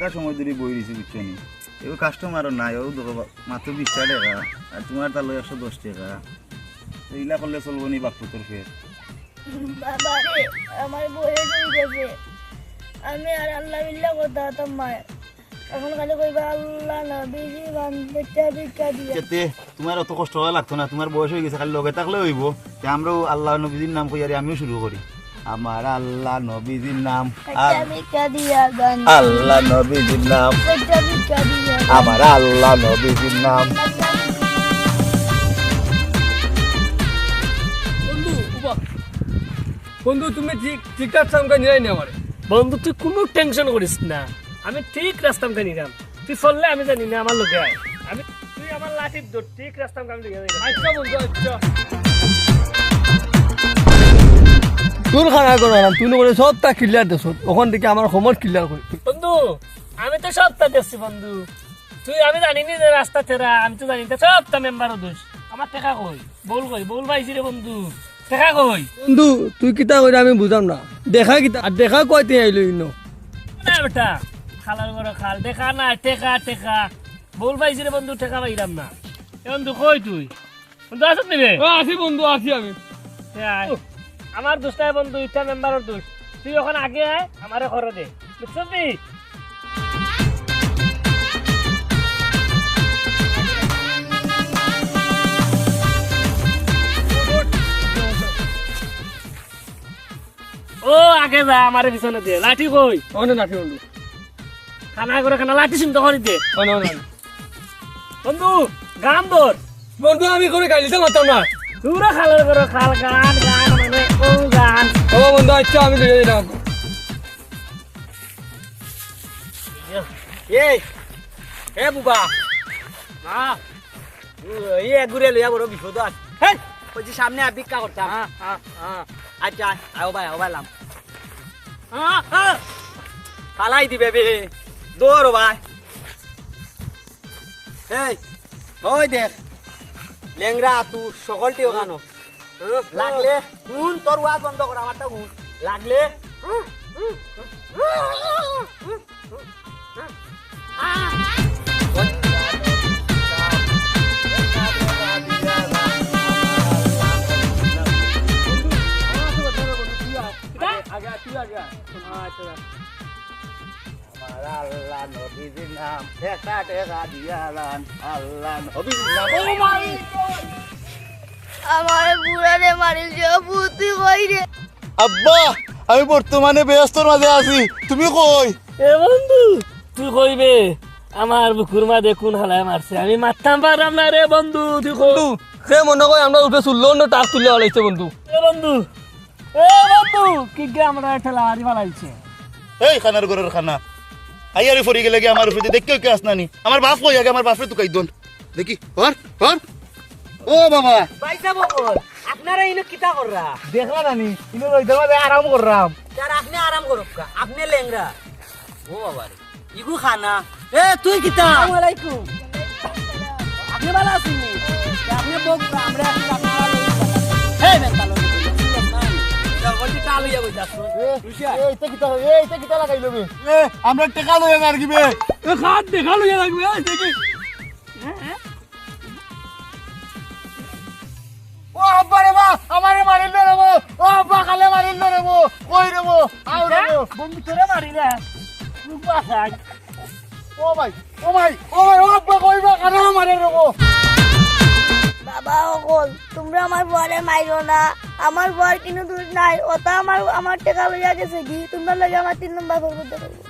একটা সময় ধরে বই দিছি বুঝছো নি এবার কাস্টমারও নাই ও দেখো মাত্র 20 টাকা আর তোমার তাহলে 110 টাকা এইলা করলে চলবো নি বাপুতর ফের বাবা রে আমার বয়স হয়ে গেছে আমি আর আল্লাহ বিল্লাহ করতে হতাম মায়ের এখন খালি কইবা আল্লাহ নবী জীবন বেটা ভিক্ষা দিয়া কেতে তোমার অত কষ্ট হওয়া লাগতো না তোমার বয়স হয়ে গেছে খালি লগে থাকলে হইব তে আমরাও আল্লাহ নবীজির নাম কই আর আমিও শুরু করি আমার আল্লাহ নবীজির নাম বেটা ভিক্ষা দিয়া গান আল্লাহ নবীজির নাম বেটা ভিক্ষা দিয়া আমার আল্লাহ নবীজির নাম বন্ধু উবা বন্ধু তুমি ঠিকঠাক সামকা নিয়ে নি আমার বন্ধু তুই কোনো টেনশন করিস না আমি ঠিক রাস্তা নিলাম তুই চললে আমি জানি না আমার লোকে আয় আমি তুই আমার লাঠির দৌড় ঠিক রাস্তা আমি লিখে দিলাম আচ্ছা বন্ধু আচ্ছা তোর খানা করে না তুই করে সবটা ক্লিয়ার দেছ ওখান থেকে আমার সময় ক্লিয়ার করি বন্ধু আমি তো সবটা দেখছি বন্ধু তুই আমি জানি নি যে রাস্তা তেরা আমি তো জানি না সবটা মেম্বারও দোষ আমার টাকা কই বল পাইছি রে বন্ধু টাকা কই বন্ধু তুই কিতা করে আমি বুঝাম না দেখা কিতা আর দেখা কয়তে আইলো ইনো না বেটা খালার ঘরে খাল দেখা না টেকা বল পাইছি রে বন্ধু টাকা পাইলাম না এ বন্ধু কই তুই বন্ধু আসত নিবে আসি বন্ধু আসি আমি আয়। আমার দোষটা বন্ধু ইটা মেম্বারের দোষ তুই ওখানে আগে আয় আমারে ঘরে দে বুঝছিস তুই ও আগে যা আমারে পিছনে দে লাঠি কই অনেক নাকি বন্ধু খানা করে খানা লাঠি চিন্তা করি দে অনেক বন্ধু গান ধর বন্ধু আমি করে গাইলিতে মারতাম না পুরো খালের করে খাল গান মানে ও গান ও বন্ধু আচ্ছা আমি লিখে দিলাম এই এ বুবা না এই ঘুরে লইয়া বড় বিপদ আছে হ্যাঁ ওই যে সামনে ভিক্ষা করতাম আচ্ছা আও ভাই লাম ফালাই দিবে বে দৌড় ভাই এই ওই দেখ লেংরা তুই সকলটি ওখানো লাগলে হুন তোর ওয়াজ বন্ধ কর আমারটা হুন লাগলে আল্লাহ নবীজির নাম টেকা দিয়ালান আল্লাহ নবীজির নাম আমার বুড়ারে মারিল যে পুতি কই রে আব্বা আমি বর্তমানে ব্যস্তর মাঝে আছি তুমি কই এ বন্ধু তুই কইবে আমার বুকুর মা দেখুন হালায় মারছে আমি মারতাম পারলাম না রে বন্ধু তুই কই সে মনে কয় আমরা উঠে শুনলো না টাক তুলে আলাইছে বন্ধু এ বন্ধু কি গে আমরা ঠেলা হারি ফালাইছে এই খানার ঘরের খানা আইয়ারে ফরি গেলে কি আমার উপরে দেখতে কে আসনানি আমার বাপ কই আগে আমার বাপরে তো কাই দন দেখি হর ও বাবা পয়সা বকল আপনারা ইনো কিতা কররা দেখলা নানি ইনো রইদের মাঝে আরাম কররাম यार आपने आराम करो का आपने लेंगरा ओ बाबा रे इगु खाना ए तू किता अस्सलाम वालेकुम आपने वाला सुननी आपने बोक हमरा আপনারা হে বেন তালো জলদি চালু যাবো যাচ্ছ এইটা কিতা লাগাইলো বে আমরা টাকা লইয়া আর কি বে এ খাট দেখা লইয়া লাগবে এই দেখি ও আব্বা রে বা আমারে মারিল রে ও আব্বা খালে মারিল রে কই রে আও রে বন্ধু তোরে মারিলে তুই পাছাই ও ভাই ও আব্বা কইবা কারে মারে রে বাবা অকল তোমরা আমার বরে মাইরো না আমার বর কিন্তু দূর নাই ওটা আমার টাকা লইয়া গেছে কি তোমরা লাগে আমার 3 নম্বর করতে পারবো